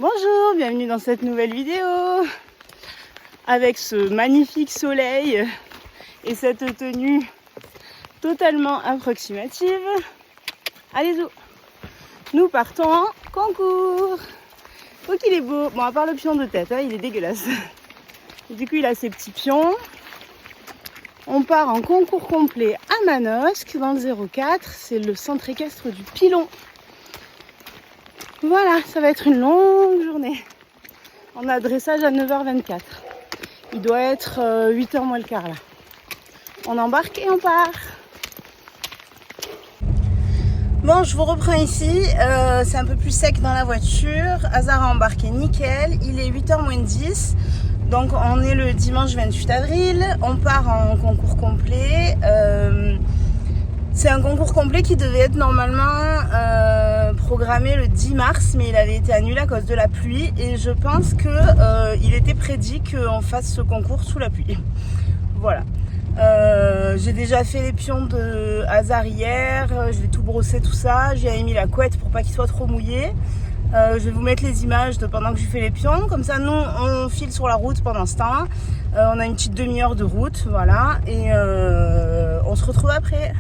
Bonjour, bienvenue dans cette nouvelle vidéo avec ce magnifique soleil et cette tenue totalement approximative. Allez, nous partons en concours. Oh qu'il est beau. Bon, à part le pion de tête, hein, il est dégueulasse. Et du coup, il a ses petits pions. On part en concours complet à Manosque dans le 04. C'est le centre équestre du Pilon. Voilà, ça va être une longue journée. On a dressage à 9h24. Il doit être 8h moins le quart là. On embarque et on part. Bon, je vous reprends ici. C'est un peu plus sec dans la voiture. Hazard a embarqué nickel. Il est 8h moins 10. Donc on est le dimanche 28 avril. On part en concours complet. C'est un concours complet qui devait être normalement programmé le 10 mars, mais il avait été annulé à cause de la pluie et je pense qu'il était prédit qu'on fasse ce concours sous la pluie. Voilà. J'ai déjà fait les pions de Hazard hier, je vais tout brosser tout ça, j'ai mis la couette pour pas qu'il soit trop mouillé. Je vais vous mettre les images de pendant que je fais les pions, comme ça nous on file sur la route pendant ce temps. On a une petite demi-heure de route, voilà, et on se retrouve après.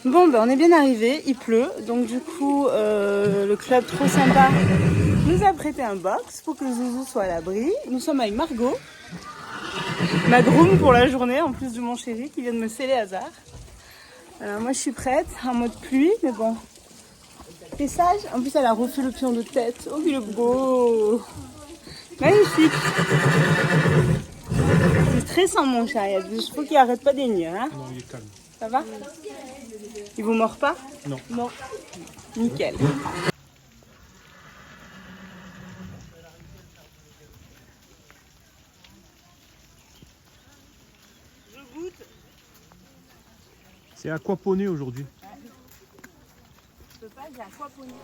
Bon, ben on est bien arrivé, il pleut, donc du coup le club trop sympa nous a prêté un box pour que Zouzou soit à l'abri. Nous sommes avec Margot, ma groom pour la journée, en plus de mon chéri qui vient de me sceller Hazard. Moi je suis prête, en mode pluie, mais bon, t'es sage. En plus elle a refait le pion de tête, oh il est beau, magnifique. C'est stressant mon chat, il y a des chevaux qui arrêtent pas d'énir, hein. Non, il est calme. Ça va? Il vous mord pas? Non. Non. Nickel. Je goûte. C'est aquaponé aujourd'hui. Je peux pas, j'ai aquaponé.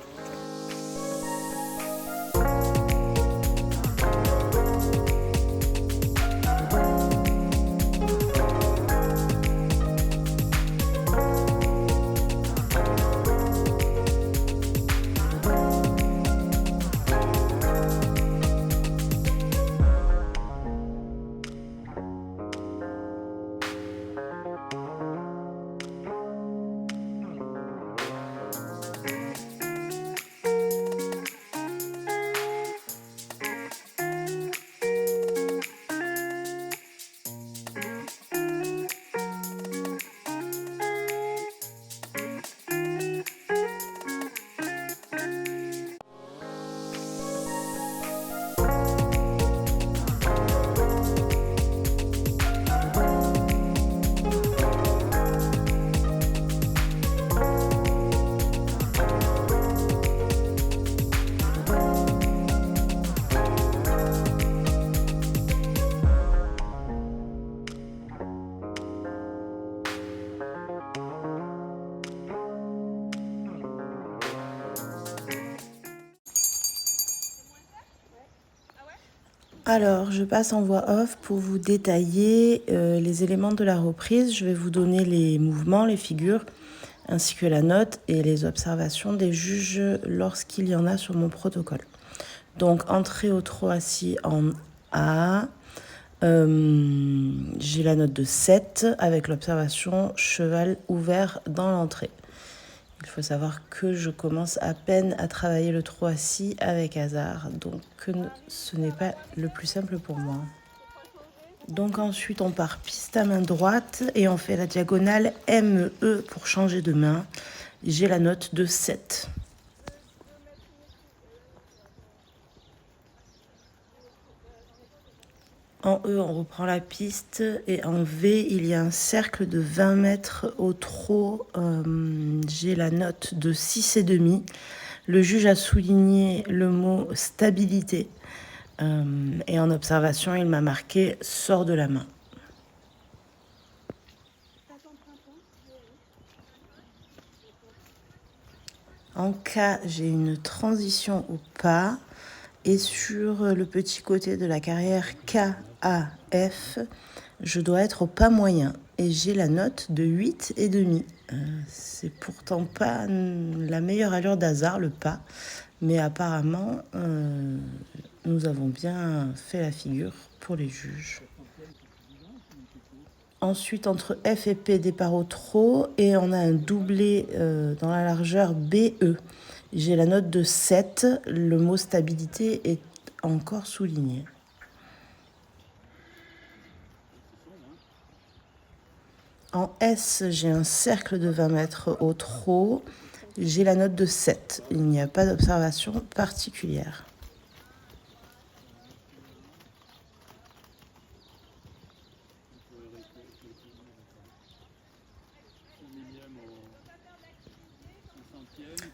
Alors, je passe en voix off pour vous détailler les éléments de la reprise. Je vais vous donner les mouvements, les figures, ainsi que la note et les observations des juges lorsqu'il y en a sur mon protocole. Donc, entrée au trot assis en A. J'ai la note de 7 avec l'observation cheval ouvert dans l'entrée. Il faut savoir que je commence à peine à travailler le trot assis avec hasard, donc ce n'est pas le plus simple pour moi. Donc ensuite on part piste à main droite et on fait la diagonale ME pour changer de main. J'ai la note de 7. En E, on reprend la piste et en V, il y a un cercle de 20 mètres au trot. J'ai la note de 6,5. Le juge a souligné le mot stabilité et en observation, il m'a marqué sort de la main. En K, j'ai une transition au pas. Et sur le petit côté de la carrière KAF, je dois être au pas moyen. Et j'ai la note de 8,5. C'est pourtant pas la meilleure allure d'hasard, le pas. Mais apparemment, nous avons bien fait la figure pour les juges. Ensuite, entre F et P, départ au trot. Et on a un doublé dans la largeur BE. J'ai la note de 7, le mot stabilité est encore souligné. En S, j'ai un cercle de 20 mètres au trot, j'ai la note de 7, il n'y a pas d'observation particulière.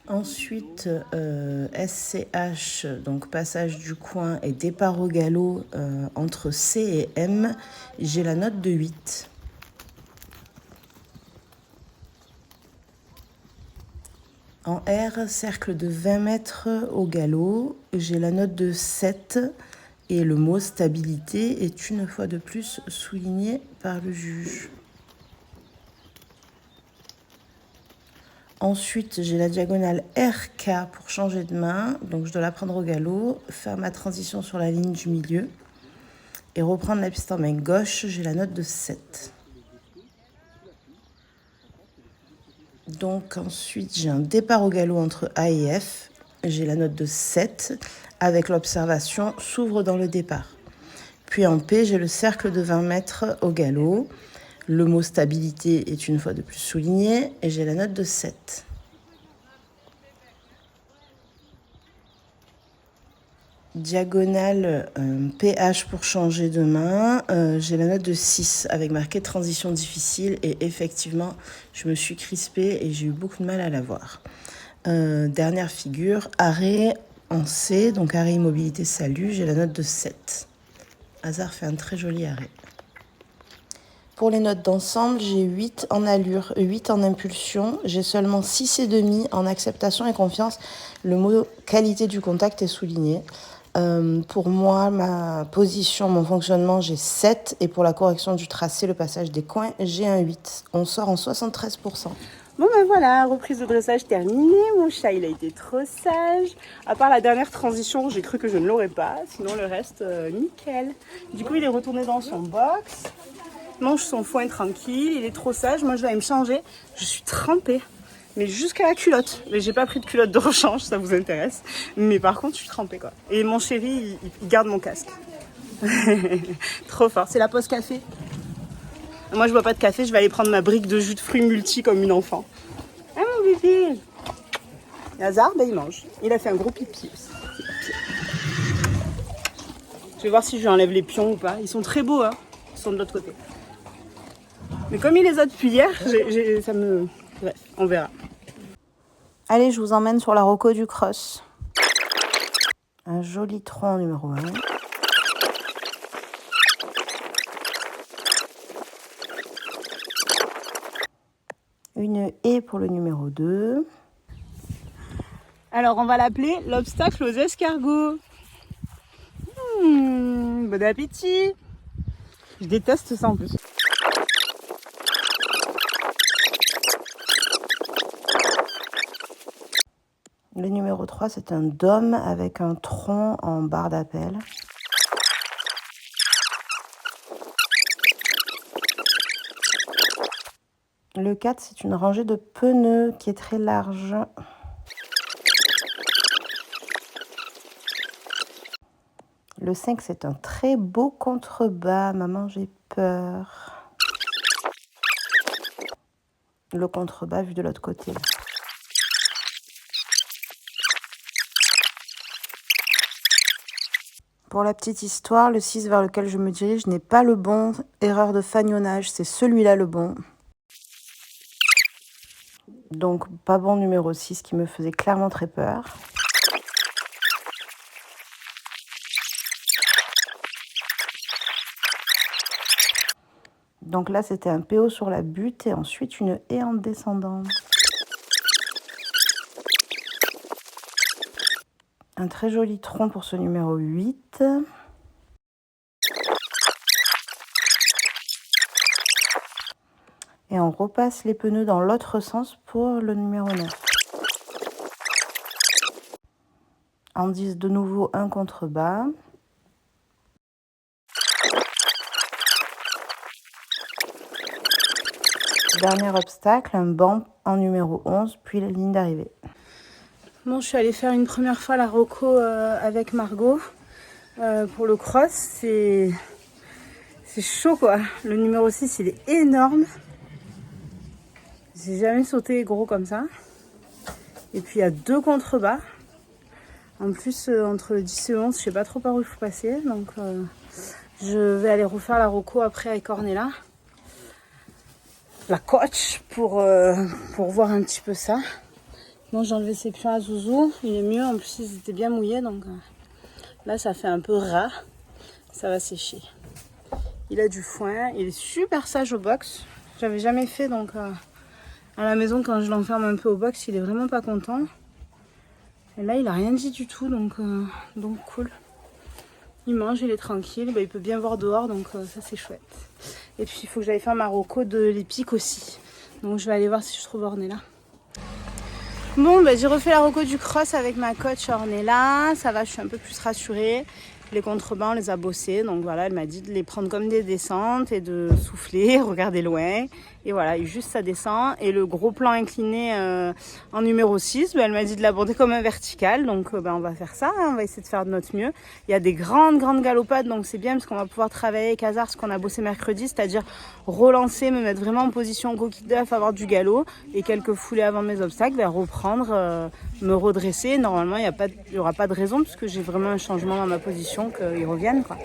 Ensuite, SCH, donc passage du coin et départ au galop entre C et M, j'ai la note de 8. En R, cercle de 20 mètres au galop, j'ai la note de 7 et le mot stabilité est une fois de plus souligné par le juge. Ensuite, j'ai la diagonale RK pour changer de main. Donc, je dois la prendre au galop, faire ma transition sur la ligne du milieu et reprendre la piste en main gauche. J'ai la note de 7. Donc, ensuite, j'ai un départ au galop entre A et F. J'ai la note de 7 avec l'observation s'ouvre dans le départ. Puis en P, j'ai le cercle de 20 mètres au galop. Le mot stabilité est une fois de plus souligné et j'ai la note de 7. Diagonale PH pour changer de main, j'ai la note de 6 avec marqué transition difficile et effectivement je me suis crispée et j'ai eu beaucoup de mal à la voir. Dernière figure, arrêt en C, donc arrêt immobilité salut, j'ai la note de 7. Hasard fait un très joli arrêt. Pour les notes d'ensemble, j'ai 8 en allure, 8 en impulsion. J'ai seulement 6,5 en acceptation et confiance. Le mot qualité du contact est souligné. Pour moi, ma position, mon fonctionnement, j'ai 7. Et pour la correction du tracé, le passage des coins, j'ai un 8. On sort en 73%. Bon ben voilà, reprise de dressage terminée. Mon chat, il a été trop sage. À part la dernière transition, j'ai cru que je ne l'aurais pas. Sinon, le reste, nickel. Du coup, il est retourné dans son box. Mange son foin tranquille, il est trop sage. Moi je vais aller me changer, je suis trempée, mais jusqu'à la culotte. Mais j'ai pas pris de culotte de rechange, ça vous intéresse. Mais par contre je suis trempée quoi. Et mon chéri il garde mon casque. Trop fort, c'est la pause café. Moi je bois pas de café, je vais aller prendre ma brique de jus de fruits multi comme une enfant. Ah mon bébé. Hazard, ben il mange. Il a fait un gros pipi aussi. Je vais voir si je lui enlève les pions ou pas. Ils sont très beaux hein, ils sont de l'autre côté. Mais comme il les a depuis hier, ça me... Bref, on verra. Allez, je vous emmène sur la Rocco du cross. Un joli tronc numéro 1. Une haie pour le numéro 2. Alors, on va l'appeler l'obstacle aux escargots. Bon appétit. Je déteste ça en plus. Le numéro 3, c'est un dôme avec un tronc en barre d'appel. Le 4, c'est une rangée de pneus qui est très large. Le 5, c'est un très beau contrebas. Maman, j'ai peur. Le contrebas vu de l'autre côté. Pour la petite histoire, le 6 vers lequel je me dirige n'est pas le bon. Erreur de fagnonnage, c'est celui-là le bon. Donc, pas bon numéro 6 qui me faisait clairement très peur. Donc là, c'était un PO sur la butte et ensuite une haie en descendant. Un très joli tronc pour ce numéro 8. Et on repasse les pneus dans l'autre sens pour le numéro 9. En 10, de nouveau un contrebas. Dernier obstacle, un banc en numéro 11, puis la ligne d'arrivée. Bon, je suis allée faire une première fois la Roco avec Margot pour le cross. C'est chaud quoi. Le numéro 6, il est énorme. J'ai jamais sauté gros comme ça. Et puis il y a 2 contrebas. En plus, entre le 10 et le 11, je sais pas trop par où il faut passer. Donc je vais aller refaire la Roco après avec Ornella. La coach pour voir un petit peu ça. Bon, j'ai enlevé ses pions à Zouzou. Il est mieux. En plus, ils étaient bien mouillés. Donc là, ça fait un peu ras. Ça va sécher. Il a du foin. Il est super sage au box. J'avais jamais fait donc... à la maison, quand je l'enferme un peu au box, il est vraiment pas content. Et là, il a rien dit du tout, donc cool. Il mange, il est tranquille, il peut bien voir dehors, donc ça c'est chouette. Et puis il faut que j'aille faire ma Roco de l'épique aussi. Donc je vais aller voir si je trouve Ornella. Bon, j'ai refait la Roco du cross avec ma coach Ornella. Ça va, je suis un peu plus rassurée. Les contrebas, on les a bossés. Donc voilà, elle m'a dit de les prendre comme des descentes et de souffler, regarder loin. Et voilà, et juste ça descend. Et le gros plan incliné en numéro 6, elle m'a dit de l'aborder comme un vertical. Donc on va faire ça, hein, on va essayer de faire de notre mieux. Il y a des grandes galopades, donc c'est bien parce qu'on va pouvoir travailler avec Hazard ce qu'on a bossé mercredi, c'est-à-dire relancer, me mettre vraiment en position coquille d'œuf, avoir du galop. Et quelques foulées avant mes obstacles, reprendre, me redresser. Normalement, il n'y aura pas de raison puisque j'ai vraiment un changement dans ma position qu'ils reviennent, quoi.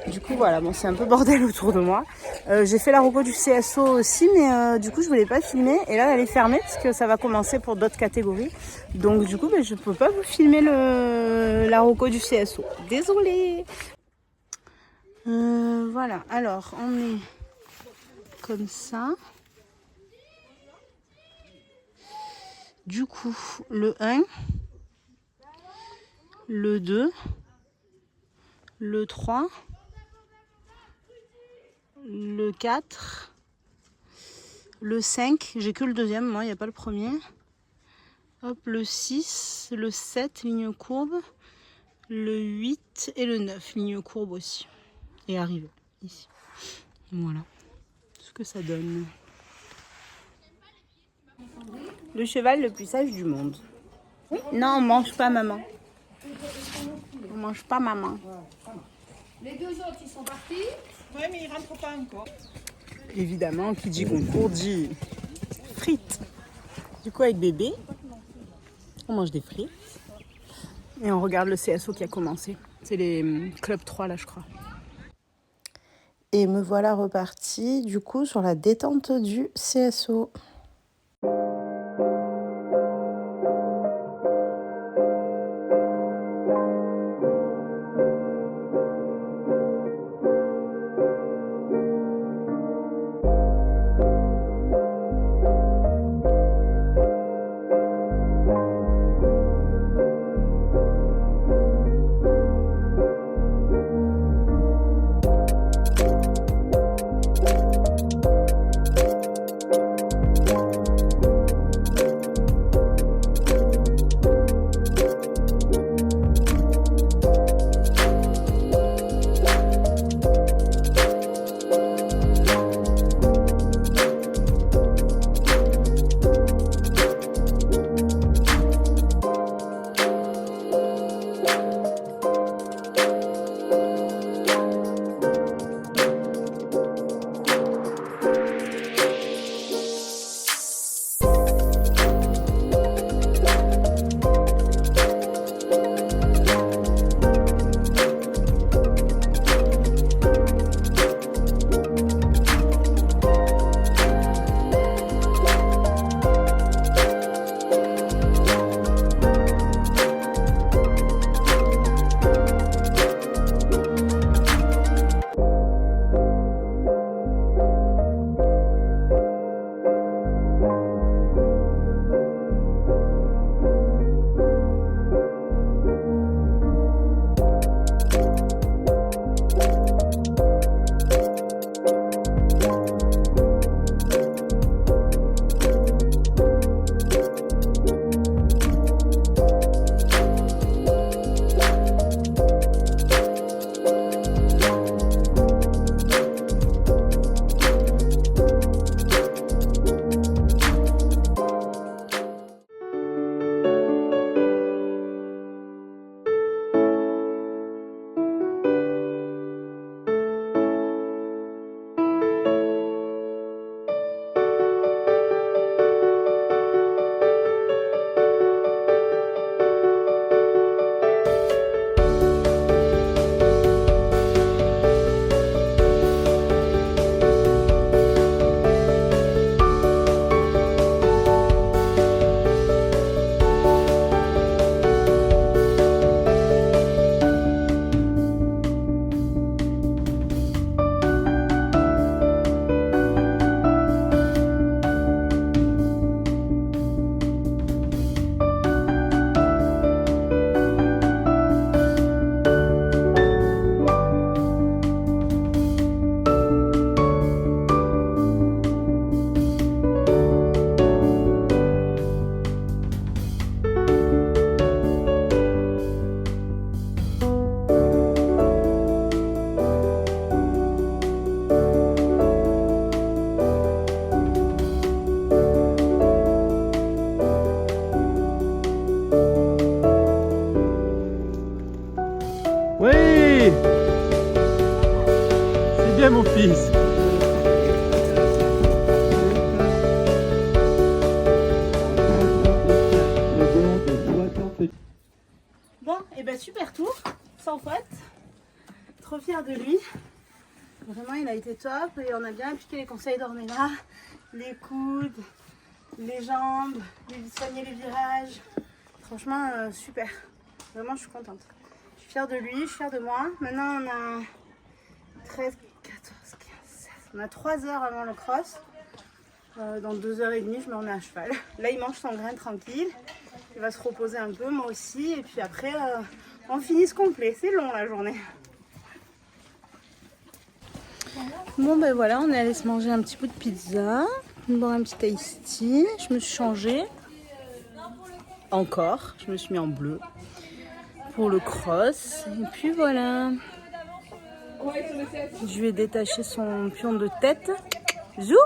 Du coup, voilà, bon, c'est un peu bordel autour de moi. J'ai fait la Roco du CSO aussi, mais du coup, je voulais pas filmer. Et là, elle est fermée parce que ça va commencer pour d'autres catégories. Donc, du coup, je peux pas vous filmer la Roco du CSO. Désolée. Voilà, alors, on est comme ça. Du coup, le 1, le 2, le 3, le 4, le 5, j'ai que le deuxième, moi, il n'y a pas le premier. Hop, le 6, le 7, ligne courbe, le 8 et le 9, ligne courbe aussi. Et arrivé, ici. Voilà ce que ça donne. Le cheval le plus sage du monde. Oui. Non, on mange pas maman. On mange pas maman. Les 2 autres, ils sont partis. Oui, mais ils rentrent pas encore. Évidemment, qui dit concours dit frites. Du coup, avec bébé, on mange des frites. Et on regarde le CSO qui a commencé. C'est les Club 3 là, je crois. Et me voilà repartie, du coup, sur la détente du CSO. bah super tour, sans faute. Trop fière de lui. Vraiment, il a été top et on a bien appliqué les conseils d'Ornella. Les coudes, les jambes, soigner les virages. Franchement, super. Vraiment, je suis contente. Je suis fière de lui, je suis fière de moi. Maintenant, on a 13, 14, 15, 16. On a 3 heures avant le cross. Dans 2h30, je me remets à cheval. Là, il mange son grain tranquille. Il va se reposer un peu, moi aussi. Et puis après, on finit ce complet. C'est long la journée. Bon, ben voilà, on est allé se manger un petit bout de pizza. Boire un petit iced tea. Je me suis changée. Encore. Je me suis mis en bleu. Pour le cross. Et puis voilà. Je lui ai détaché son pion de tête. Zou!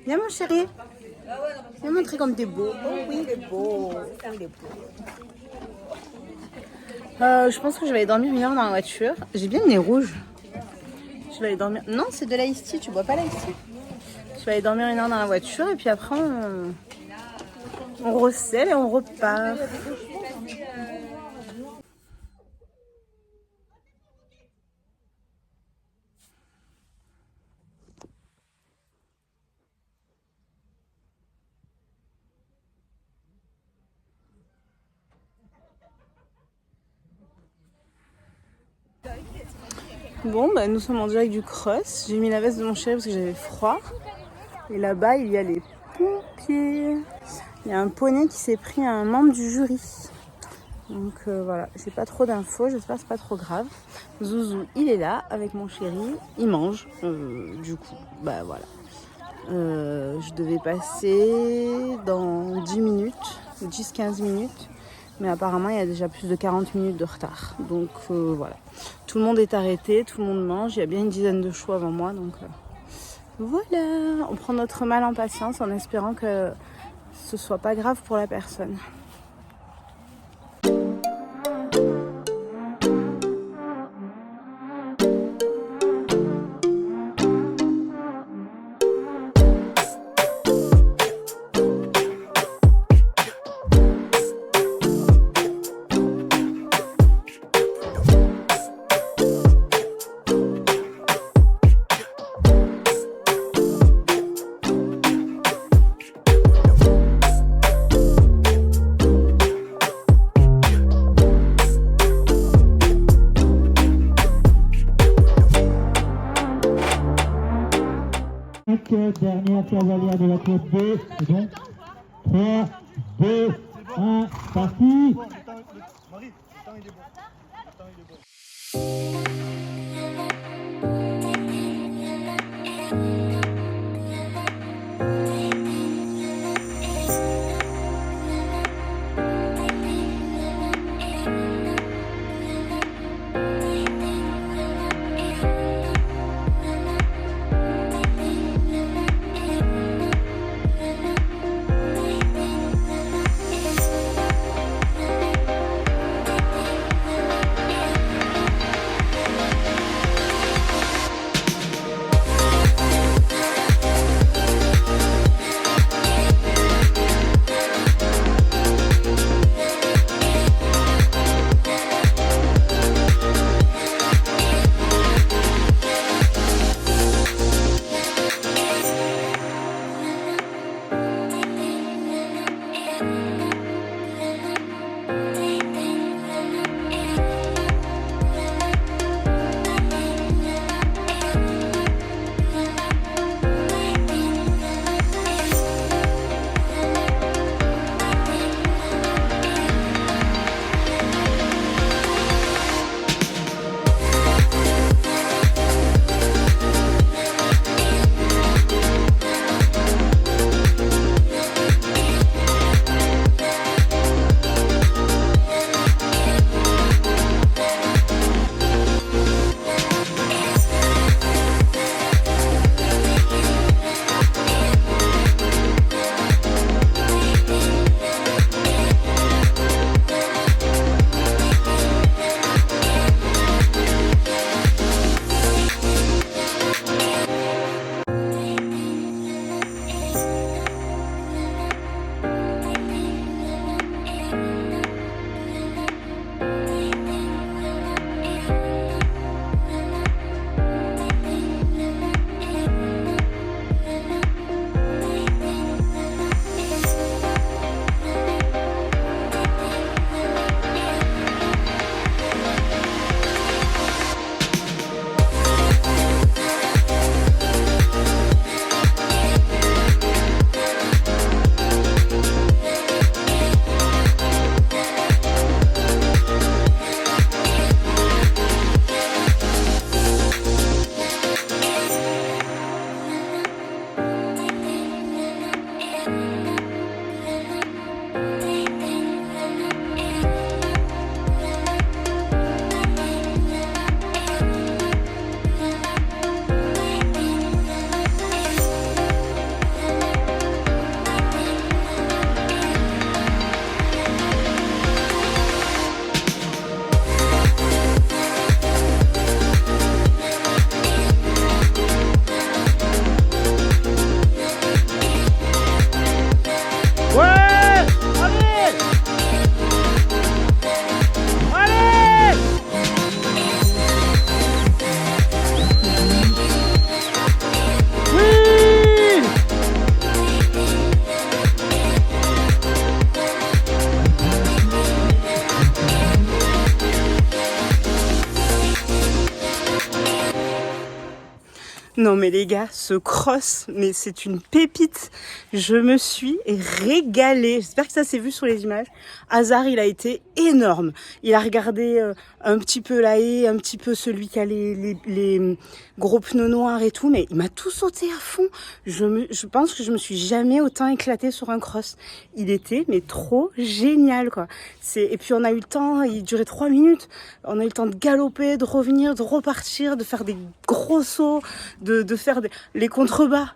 Viens mon chéri. Viens montrer comme t'es beau. Oh oui, il est beau. Oh, il est beau. Je pense que je vais aller dormir 1 heure dans la voiture. J'ai bien le nez rouge. Je vais aller dormir. Non, c'est de l'ice tea. Tu bois pas l'ice tea. Je vais aller dormir 1 heure dans la voiture et puis après on recèle et on repart. Bon, bah, nous sommes en direct du cross. J'ai mis la veste de mon chéri parce que j'avais froid. Et là-bas, il y a les pompiers. Il y a un poney qui s'est pris à un membre du jury. Donc voilà, j'ai pas trop d'infos, j'espère que c'est pas trop grave. Zouzou, il est là avec mon chéri, il mange. Du coup, bah voilà. Je devais passer dans 10 minutes, 10-15 minutes. Mais apparemment, il y a déjà plus de 40 minutes de retard. Donc voilà. Tout le monde est arrêté, tout le monde mange. Il y a bien une dizaine de chevaux avant moi. Donc voilà. On prend notre mal en patience en espérant que ce soit pas grave pour la personne. Dernière cavalière de la côte B, et donc 3, 2, 1, parti. Marie, le temps il est bon. Le temps il est bon. Non mais les gars, ce cross, mais c'est une pépite. Je me suis régalée. J'espère que ça s'est vu sur les images. Hazard, il a été énorme. Il a regardé un petit peu la haie, un petit peu celui qui a les gros pneus noirs et tout, mais il m'a tout sauté à fond. Je pense que je me suis jamais autant éclatée sur un cross. Il était mais trop génial quoi. Et puis on a eu le temps, il durait 3 minutes. On a eu le temps de galoper, de revenir, de repartir, de faire des gros sauts, de faire les contrebas.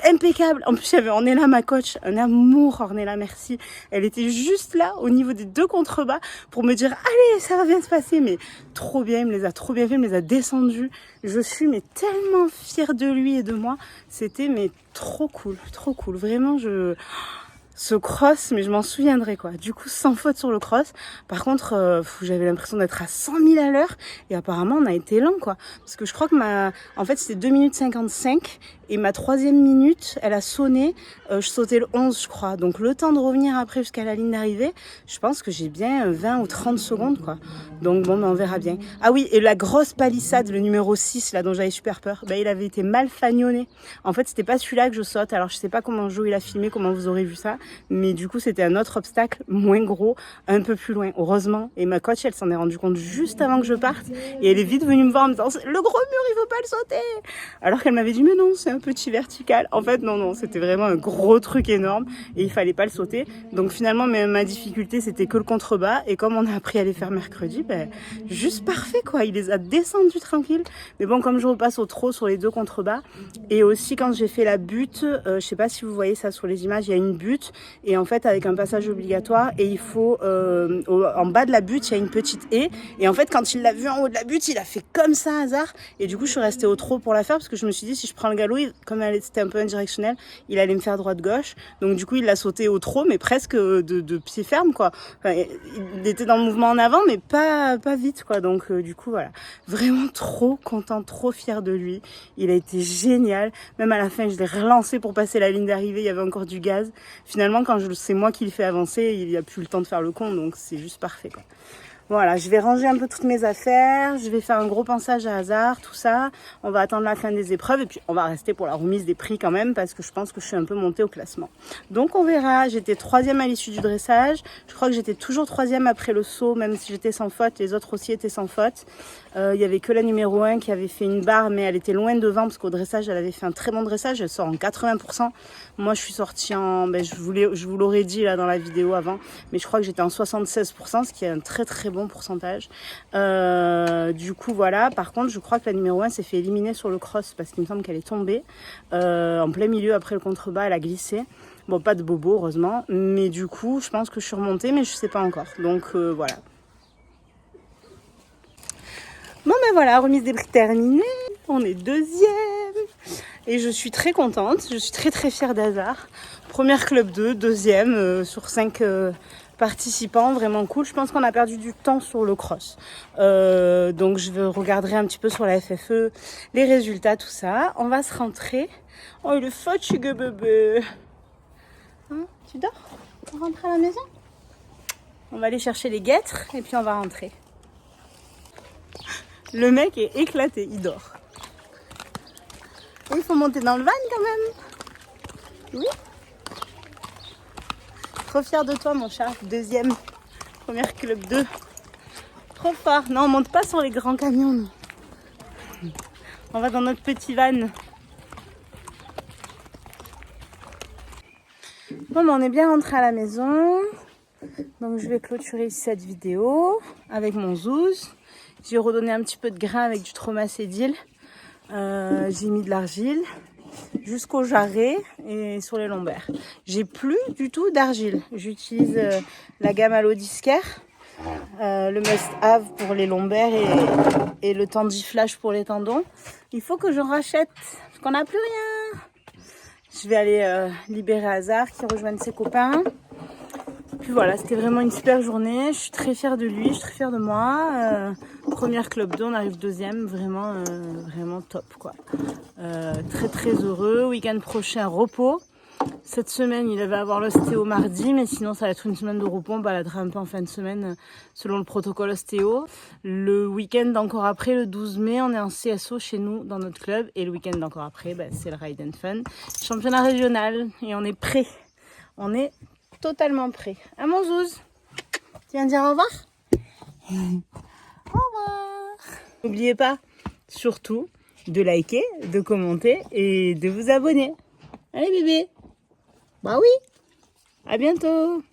Impeccable. En plus, il y avait Ornella, ma coach, un amour, Ornella, merci. Elle était juste là, au niveau des 2 contrebas, pour me dire, allez, ça va bien se passer. Mais trop bien, il me les a trop bien fait, il me les a descendus. Je suis mais tellement fière de lui et de moi. C'était mais trop cool. Vraiment, ce cross, mais je m'en souviendrai quoi. Du coup, sans faute sur le cross. Par contre, j'avais l'impression d'être à 100 000 à l'heure. Et apparemment, on a été lent quoi. Parce que je crois que en fait, c'était 2 minutes 55. Et ma 3e minute, elle a sonné. Je sautais le 11, je crois. Donc, le temps de revenir après jusqu'à la ligne d'arrivée, je pense que j'ai bien 20 ou 30 secondes, quoi. Donc, bon, mais on verra bien. Ah oui, et la grosse palissade, le numéro 6, là, dont j'avais super peur, il avait été mal fagnonné. En fait, c'était pas celui-là que je saute. Alors, je sais pas comment Joe il a filmé, comment vous aurez vu ça. Mais du coup, c'était un autre obstacle, moins gros, un peu plus loin. Heureusement. Et ma coach, elle s'en est rendue compte juste avant que je parte. Et elle est vite venue me voir en me disant, le gros mur, il faut pas le sauter. Alors qu'elle m'avait dit, mais non, c'est un petit vertical. En fait, non, c'était vraiment un gros truc énorme et il fallait pas le sauter. Donc finalement, ma difficulté, c'était que le contrebas. Et comme on a appris à les faire mercredi, juste parfait, quoi. Il les a descendus tranquille. Mais bon, comme je repasse au trot sur les 2 contrebas, et aussi quand j'ai fait la butte, je sais pas si vous voyez ça sur les images, il y a une butte, et en fait, avec un passage obligatoire, et il faut, en bas de la butte, il y a une petite haie, et en fait, quand il l'a vu en haut de la butte, il a fait comme ça, Hazard, et du coup, je suis restée au trot pour la faire, parce que je me suis dit, si je prends le galop, comme c'était un peu indirectionnel, il allait me faire droite-gauche. Donc du coup, il l'a sauté au trot, mais presque de pied ferme, quoi. Enfin, il était dans le mouvement en avant, mais pas vite, quoi. Donc du coup, voilà. Vraiment trop content, trop fière de lui. Il a été génial. Même à la fin, je l'ai relancé pour passer la ligne d'arrivée. Il y avait encore du gaz. Finalement, quand c'est moi qui le fais avancer, il a plus le temps de faire le con. Donc c'est juste parfait, quoi. Voilà, je vais ranger un peu toutes mes affaires, je vais faire un gros pensage à Hazard, tout ça. On va attendre la fin des épreuves et puis on va rester pour la remise des prix quand même parce que je pense que je suis un peu montée au classement. Donc on verra, j'étais 3e à l'issue du dressage. Je crois que j'étais toujours 3e après le saut, même si j'étais sans faute, les autres aussi étaient sans faute. Il y avait que la numéro 1 qui avait fait une barre, mais elle était loin devant parce qu'au dressage, elle avait fait un très bon dressage. Elle sort en 80%. Moi, je suis sortie en... je vous l'aurais dit là dans la vidéo avant, mais je crois que j'étais en 76%, ce qui est un très très bon pourcentage. Du coup, voilà. Par contre, je crois que la numéro 1 s'est fait éliminer sur le cross parce qu'il me semble qu'elle est tombée en plein milieu après le contrebas. Elle a glissé. Bon, pas de bobo, heureusement. Mais du coup, je pense que je suis remontée, mais je sais pas encore. Donc, voilà. Bon ben voilà, remise des prix terminée, on est 2e et je suis très contente, je suis très très fière d'Hazard. Première club 2, 2e sur 5 participants, vraiment cool. Je pense qu'on a perdu du temps sur le cross. Donc je regarderai un petit peu sur la FFE les résultats, tout ça. On va se rentrer. Oh il est fatigué bébé. Hein, tu dors? On rentre à la maison? On va aller chercher les guêtres et puis on va rentrer. Le mec est éclaté, il dort. Et il faut monter dans le van quand même. Oui. Trop fière de toi mon chat. 2e. Première club 2. Trop fort. Non, on monte pas sur les grands camions. Non. On va dans notre petit van. Bon, ben, on est bien rentré à la maison. Donc je vais clôturer cette vidéo avec mon Zouz. J'ai redonné un petit peu de grain avec du tromacédil. J'ai mis de l'argile jusqu'au jarret et sur les lombaires. J'ai plus du tout d'argile. J'utilise la gamme Alodiscare, le must-have pour les lombaires et le tendiflage pour les tendons. Il faut que j'en rachète parce qu'on n'a plus rien. Je vais aller libérer Hazard qui rejoigne ses copains. Puis voilà, c'était vraiment une super journée. Je suis très fière de lui, je suis très fière de moi. Première club 2, on arrive 2e, vraiment top quoi. Très très heureux. Week-end prochain, repos. Cette semaine, il va avoir l'ostéo mardi, mais sinon ça va être une semaine de repos. On baladera un peu en fin de semaine selon le protocole ostéo. Le week-end encore après, le 12 mai, on est en CSO chez nous dans notre club. Et le week-end encore après, c'est le Ride and Fun. Championnat régional et on est prêt. On est totalement prêt. À mon Zouz, tu viens dire au revoir? Au revoir. N'oubliez pas, surtout, de liker, de commenter et de vous abonner. Allez bébé. Bah oui. À bientôt.